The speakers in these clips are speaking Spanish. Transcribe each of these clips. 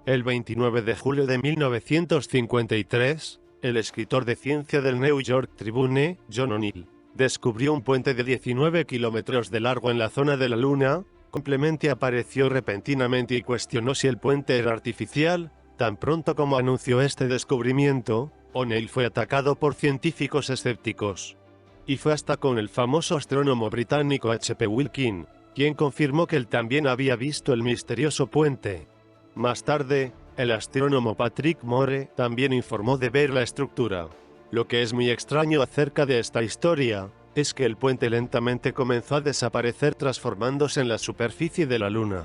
El 29 de julio de 1953, el escritor de ciencia del New York Tribune, John O'Neill, descubrió un puente de 19 kilómetros de largo en la zona de la Luna. Clemente apareció repentinamente y cuestionó si el puente era artificial. Tan pronto como anunció este descubrimiento, O'Neill fue atacado por científicos escépticos. Y fue hasta con el famoso astrónomo británico H.P. Wilkin, quien confirmó que él también había visto el misterioso puente. Más tarde, el astrónomo Patrick Moore también informó de ver la estructura. Lo que es muy extraño acerca de esta historia, es que el puente lentamente comenzó a desaparecer transformándose en la superficie de la Luna.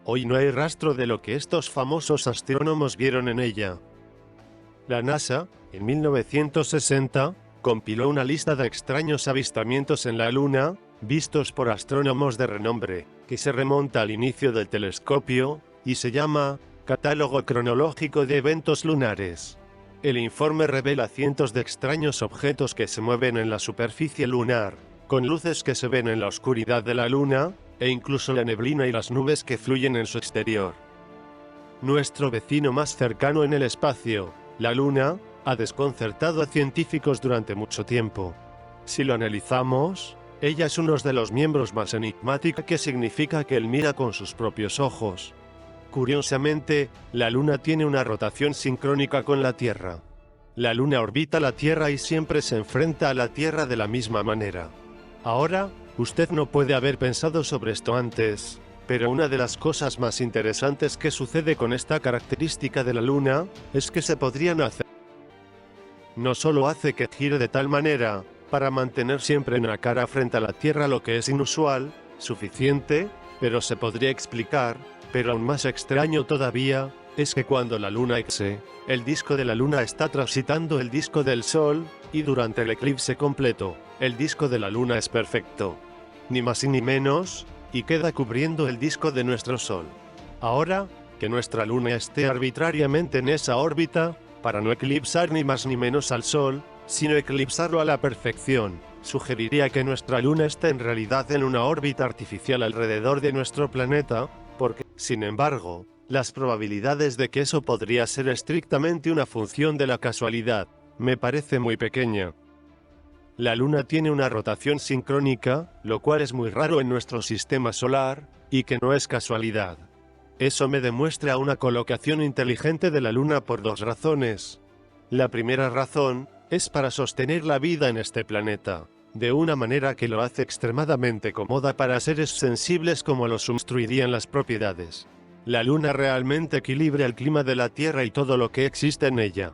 Hoy no hay rastro de lo que estos famosos astrónomos vieron en ella. La NASA, en 1960, compiló una lista de extraños avistamientos en la Luna, vistos por astrónomos de renombre, que se remonta al inicio del telescopio, y se llama Catálogo Cronológico de Eventos Lunares. El informe revela cientos de extraños objetos que se mueven en la superficie lunar, con luces que se ven en la oscuridad de la Luna, e incluso la neblina y las nubes que fluyen en su exterior. Nuestro vecino más cercano en el espacio, la Luna, ha desconcertado a científicos durante mucho tiempo. Si lo analizamos, ella es uno de los miembros más enigmáticos, que significa que él mira con sus propios ojos. Curiosamente, la Luna tiene una rotación sincrónica con la Tierra. La Luna orbita la Tierra y siempre se enfrenta a la Tierra de la misma manera. Ahora, usted no puede haber pensado sobre esto antes, pero una de las cosas más interesantes que sucede con esta característica de la Luna, es que se podrían hacer. No solo hace que gire de tal manera, para mantener siempre una cara frente a la Tierra, lo que es inusual, suficiente, pero se podría explicar, pero aún más extraño todavía, es que cuando la Luna eclipse, el disco de la Luna está transitando el disco del Sol, y durante el eclipse completo, el disco de la Luna es perfecto. Ni más ni menos, y queda cubriendo el disco de nuestro Sol. Ahora, que nuestra Luna esté arbitrariamente en esa órbita, para no eclipsar ni más ni menos al Sol, sino eclipsarlo a la perfección, sugeriría que nuestra Luna está en realidad en una órbita artificial alrededor de nuestro planeta, porque, sin embargo, las probabilidades de que eso podría ser estrictamente una función de la casualidad, me parece muy pequeña. La Luna tiene una rotación sincrónica, lo cual es muy raro en nuestro sistema solar, y que no es casualidad. Eso me demuestra una colocación inteligente de la Luna por dos razones. La primera razón, es para sostener la vida en este planeta, de una manera que lo hace extremadamente cómoda para seres sensibles como los obstruirían las propiedades. La Luna realmente equilibra el clima de la Tierra y todo lo que existe en ella.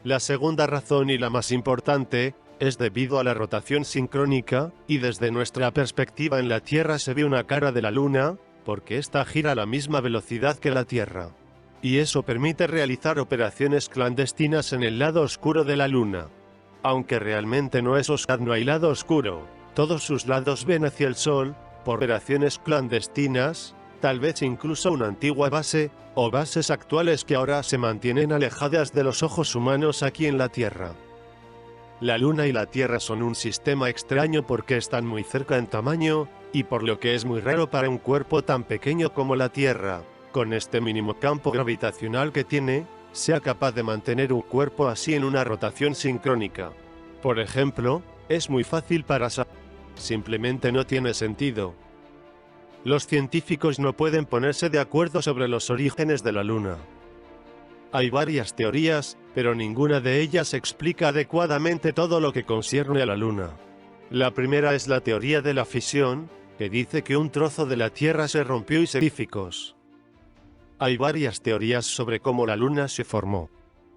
La segunda razón, y la más importante, es debido a la rotación sincrónica, y desde nuestra perspectiva en la Tierra se ve una cara de la Luna, porque ésta gira a la misma velocidad que la Tierra. Y eso permite realizar operaciones clandestinas en el lado oscuro de la Luna. Aunque realmente no es oscuro, no hay lado oscuro, todos sus lados ven hacia el Sol, por operaciones clandestinas, tal vez incluso una antigua base, o bases actuales que ahora se mantienen alejadas de los ojos humanos aquí en la Tierra. La Luna y la Tierra son un sistema extraño porque están muy cerca en tamaño, y por lo que es muy raro para un cuerpo tan pequeño como la Tierra, con este mínimo campo gravitacional que tiene, sea capaz de mantener un cuerpo así en una rotación sincrónica. Por ejemplo, es muy fácil para saber. Simplemente no tiene sentido. Los científicos no pueden ponerse de acuerdo sobre los orígenes de la Luna. Hay varias teorías, pero ninguna de ellas explica adecuadamente todo lo que concierne a la Luna. La primera es la teoría de la fisión, que dice que un trozo de la Tierra se rompió y se hizo. Hay varias teorías sobre cómo la Luna se formó.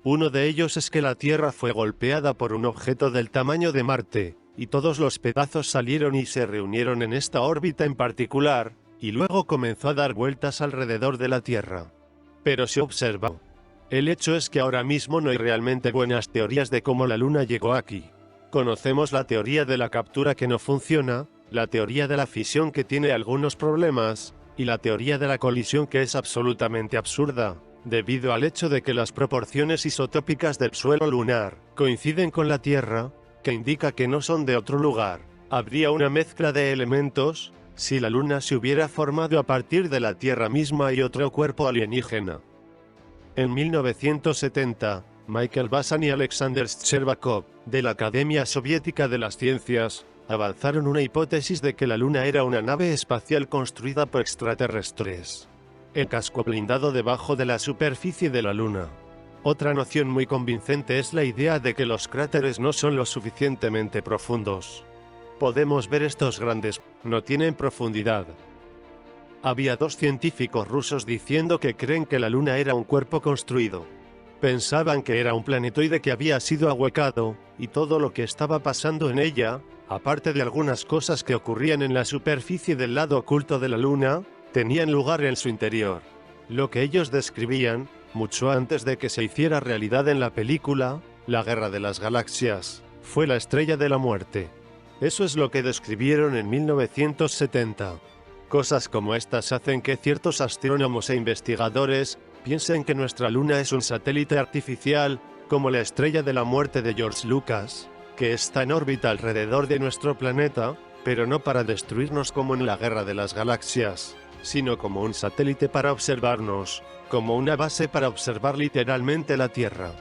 Uno de ellos es que la Tierra fue golpeada por un objeto del tamaño de Marte, y todos los pedazos salieron y se reunieron en esta órbita en particular, y luego comenzó a dar vueltas alrededor de la Tierra. Pero se observa. El hecho es que ahora mismo no hay realmente buenas teorías de cómo la Luna llegó aquí. Conocemos la teoría de la captura que no funciona, la teoría de la fisión que tiene algunos problemas, y la teoría de la colisión que es absolutamente absurda, debido al hecho de que las proporciones isotópicas del suelo lunar coinciden con la Tierra, que indica que no son de otro lugar. Habría una mezcla de elementos, si la Luna se hubiera formado a partir de la Tierra misma y otro cuerpo alienígena. En 1970, Michael Basan y Alexander Shcherbakov, de la Academia Soviética de las Ciencias, avanzaron una hipótesis de que la Luna era una nave espacial construida por extraterrestres. El casco blindado debajo de la superficie de la Luna. Otra noción muy convincente es la idea de que los cráteres no son lo suficientemente profundos. Podemos ver estos grandes, no tienen profundidad. Había dos científicos rusos diciendo que creen que la Luna era un cuerpo construido. Pensaban que era un planetoide que había sido ahuecado, y todo lo que estaba pasando en ella, aparte de algunas cosas que ocurrían en la superficie del lado oculto de la Luna, tenían lugar en su interior. Lo que ellos describían, mucho antes de que se hiciera realidad en la película, La Guerra de las Galaxias, fue la estrella de la muerte. Eso es lo que describieron en 1970. Cosas como estas hacen que ciertos astrónomos e investigadores piensen que nuestra Luna es un satélite artificial, como la estrella de la muerte de George Lucas, que está en órbita alrededor de nuestro planeta, pero no para destruirnos como en la Guerra de las Galaxias, sino como un satélite para observarnos, como una base para observar literalmente la Tierra.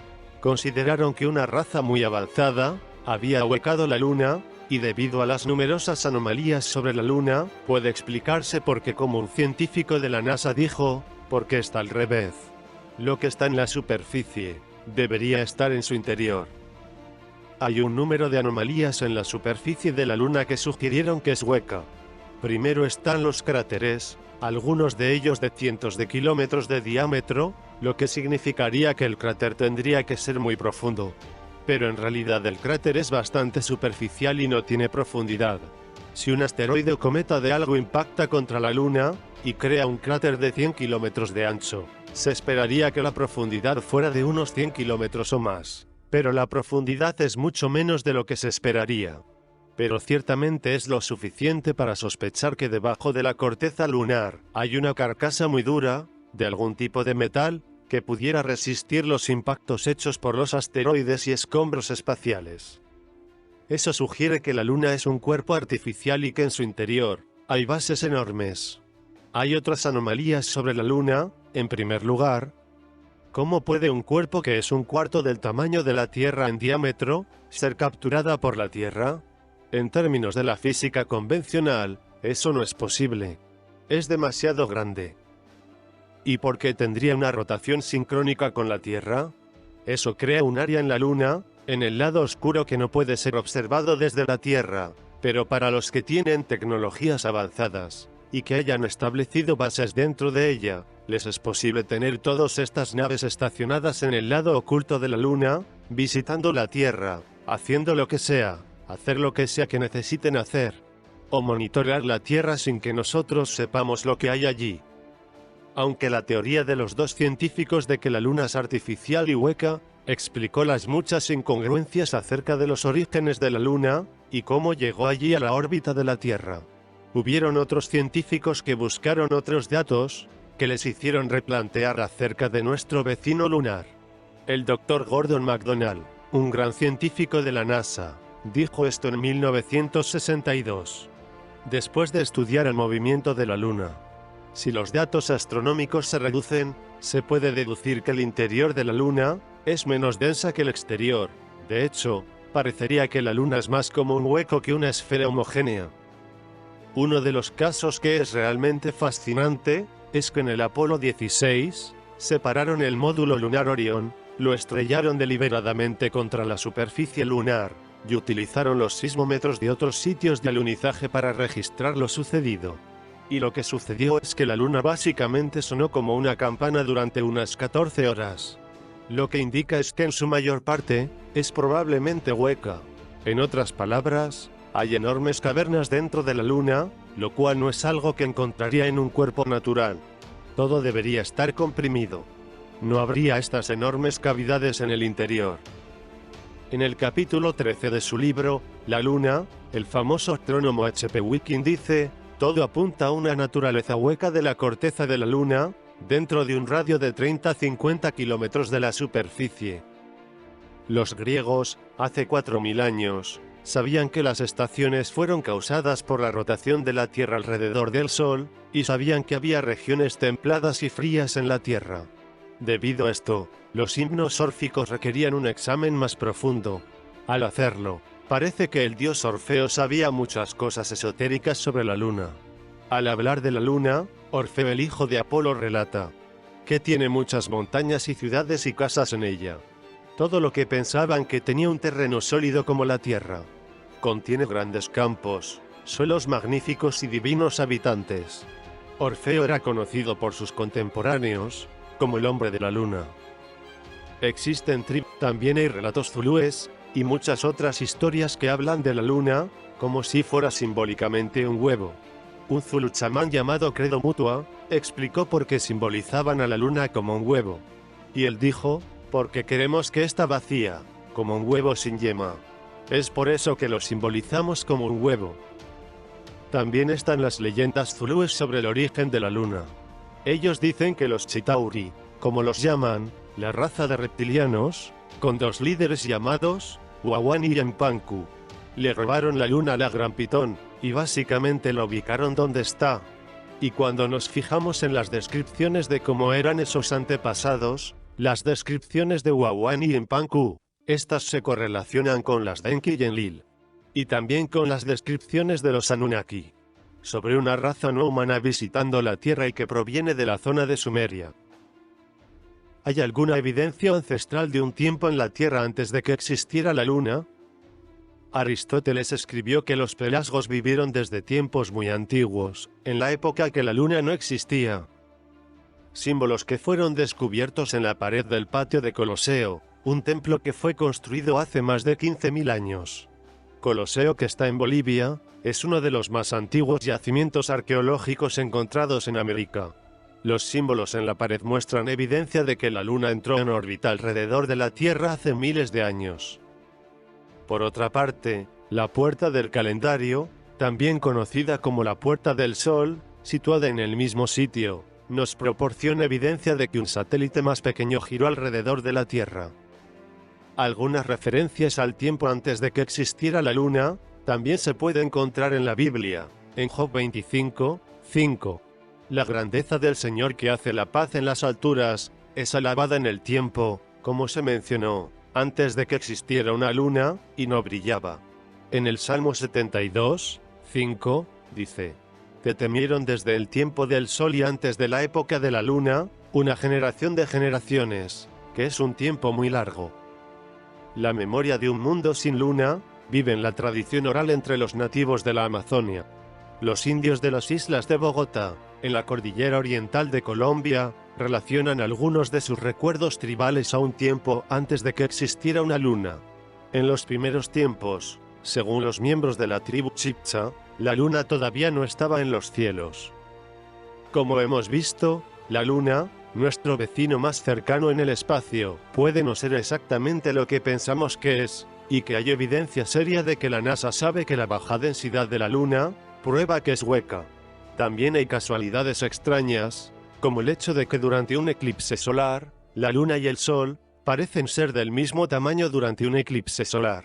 Consideraron que una raza muy avanzada había ahuecado la Luna, y debido a las numerosas anomalías sobre la Luna, puede explicarse porque, como un científico de la NASA dijo, porque está al revés. Lo que está en la superficie debería estar en su interior. Hay un número de anomalías en la superficie de la Luna que sugirieron que es hueca. Primero están los cráteres, algunos de ellos de cientos de kilómetros de diámetro, lo que significaría que el cráter tendría que ser muy profundo. Pero en realidad el cráter es bastante superficial y no tiene profundidad. Si un asteroide o cometa de algo impacta contra la Luna, y crea un cráter de 100 kilómetros de ancho, se esperaría que la profundidad fuera de unos 100 kilómetros o más. Pero la profundidad es mucho menos de lo que se esperaría. Pero ciertamente es lo suficiente para sospechar que debajo de la corteza lunar hay una carcasa muy dura, de algún tipo de metal, que pudiera resistir los impactos hechos por los asteroides y escombros espaciales. Eso sugiere que la Luna es un cuerpo artificial y que en su interior hay bases enormes. Hay otras anomalías sobre la Luna. En primer lugar, ¿cómo puede un cuerpo que es un cuarto del tamaño de la Tierra en diámetro ser capturada por la Tierra? En términos de la física convencional, eso no es posible. Es demasiado grande. ¿Y por qué tendría una rotación sincrónica con la Tierra? Eso crea un área en la Luna, en el lado oscuro que no puede ser observado desde la Tierra, pero para los que tienen tecnologías avanzadas, y que hayan establecido bases dentro de ella, les es posible tener todas estas naves estacionadas en el lado oculto de la Luna, visitando la Tierra, haciendo lo que sea, hacer lo que sea que necesiten hacer, o monitorear la Tierra sin que nosotros sepamos lo que hay allí. Aunque la teoría de los dos científicos de que la Luna es artificial y hueca, explicó las muchas incongruencias acerca de los orígenes de la Luna, y cómo llegó allí a la órbita de la Tierra. Hubieron otros científicos que buscaron otros datos, que les hicieron replantear acerca de nuestro vecino lunar. El Dr. Gordon McDonnell, un gran científico de la NASA, dijo esto en 1962. Después de estudiar el movimiento de la Luna, si los datos astronómicos se reducen, se puede deducir que el interior de la Luna es menos densa que el exterior. De hecho, parecería que la Luna es más como un hueco que una esfera homogénea. Uno de los casos que es realmente fascinante es que en el Apolo 16 separaron el módulo lunar Orión, lo estrellaron deliberadamente contra la superficie lunar y utilizaron los sismómetros de otros sitios de alunizaje para registrar lo sucedido. Y lo que sucedió es que la Luna básicamente sonó como una campana durante unas 14 horas. Lo que indica es que en su mayor parte, es probablemente hueca. En otras palabras, hay enormes cavernas dentro de la Luna, lo cual no es algo que encontraría en un cuerpo natural. Todo debería estar comprimido. No habría estas enormes cavidades en el interior. En el capítulo 13 de su libro, La Luna, el famoso astrónomo H.P. Wicking dice: todo apunta a una naturaleza hueca de la corteza de la Luna, dentro de un radio de 30 a 50 kilómetros de la superficie. Los griegos, hace 4000 años, sabían que las estaciones fueron causadas por la rotación de la Tierra alrededor del Sol, y sabían que había regiones templadas y frías en la Tierra. Debido a esto, los himnos órficos requerían un examen más profundo. Al hacerlo, parece que el dios Orfeo sabía muchas cosas esotéricas sobre la luna. Al hablar de la luna, Orfeo, el hijo de Apolo, relata que tiene muchas montañas y ciudades y casas en ella. Todo lo que pensaban que tenía un terreno sólido como la tierra. Contiene grandes campos, suelos magníficos y divinos habitantes. Orfeo era conocido por sus contemporáneos como el hombre de la luna. Existen también hay relatos zulúes y muchas otras historias que hablan de la luna como si fuera simbólicamente un huevo. Un zulú chamán llamado Credo Mutua explicó por qué simbolizaban a la luna como un huevo. Y él dijo, porque queremos que esté vacía, como un huevo sin yema. Es por eso que lo simbolizamos como un huevo. También están las leyendas zulúes sobre el origen de la luna. Ellos dicen que los Chitauri, como los llaman, la raza de reptilianos, con dos líderes llamados Wawan y Yampanku, le robaron la luna a la Gran Pitón, y básicamente la ubicaron donde está. Y cuando nos fijamos en las descripciones de cómo eran esos antepasados, las descripciones de Wawan y Yampanku, estas se correlacionan con las de Enki y Enlil. Y también con las descripciones de los Anunnaki, sobre una raza no humana visitando la Tierra y que proviene de la zona de Sumeria. ¿Hay alguna evidencia ancestral de un tiempo en la Tierra antes de que existiera la Luna? Aristóteles escribió que los pelasgos vivieron desde tiempos muy antiguos, en la época que la Luna no existía. Símbolos que fueron descubiertos en la pared del patio de Coloseo, un templo que fue construido hace más de 15.000 años. Coloseo, que está en Bolivia, es uno de los más antiguos yacimientos arqueológicos encontrados en América. Los símbolos en la pared muestran evidencia de que la Luna entró en órbita alrededor de la Tierra hace miles de años. Por otra parte, la Puerta del Calendario, también conocida como la Puerta del Sol, situada en el mismo sitio, nos proporciona evidencia de que un satélite más pequeño giró alrededor de la Tierra. Algunas referencias al tiempo antes de que existiera la Luna también se puede encontrar en la Biblia, en Job 25:5. La grandeza del Señor que hace la paz en las alturas es alabada en el tiempo, como se mencionó, antes de que existiera una luna, y no brillaba. En el Salmo 72:5, dice: Te temieron desde el tiempo del sol y antes de la época de la luna, una generación de generaciones, que es un tiempo muy largo. La memoria de un mundo sin luna vive en la tradición oral entre los nativos de la Amazonia. Los indios de las islas de Bogotá, en la cordillera oriental de Colombia, relacionan algunos de sus recuerdos tribales a un tiempo antes de que existiera una luna. En los primeros tiempos, según los miembros de la tribu Chibcha, la luna todavía no estaba en los cielos. Como hemos visto, la luna, nuestro vecino más cercano en el espacio, puede no ser exactamente lo que pensamos que es, y que hay evidencia seria de que la NASA sabe que la baja densidad de la luna prueba que es hueca. También hay casualidades extrañas, como el hecho de que durante un eclipse solar, la luna y el sol parecen ser del mismo tamaño durante un eclipse solar.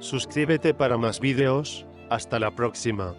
Suscríbete para más vídeos. Hasta la próxima.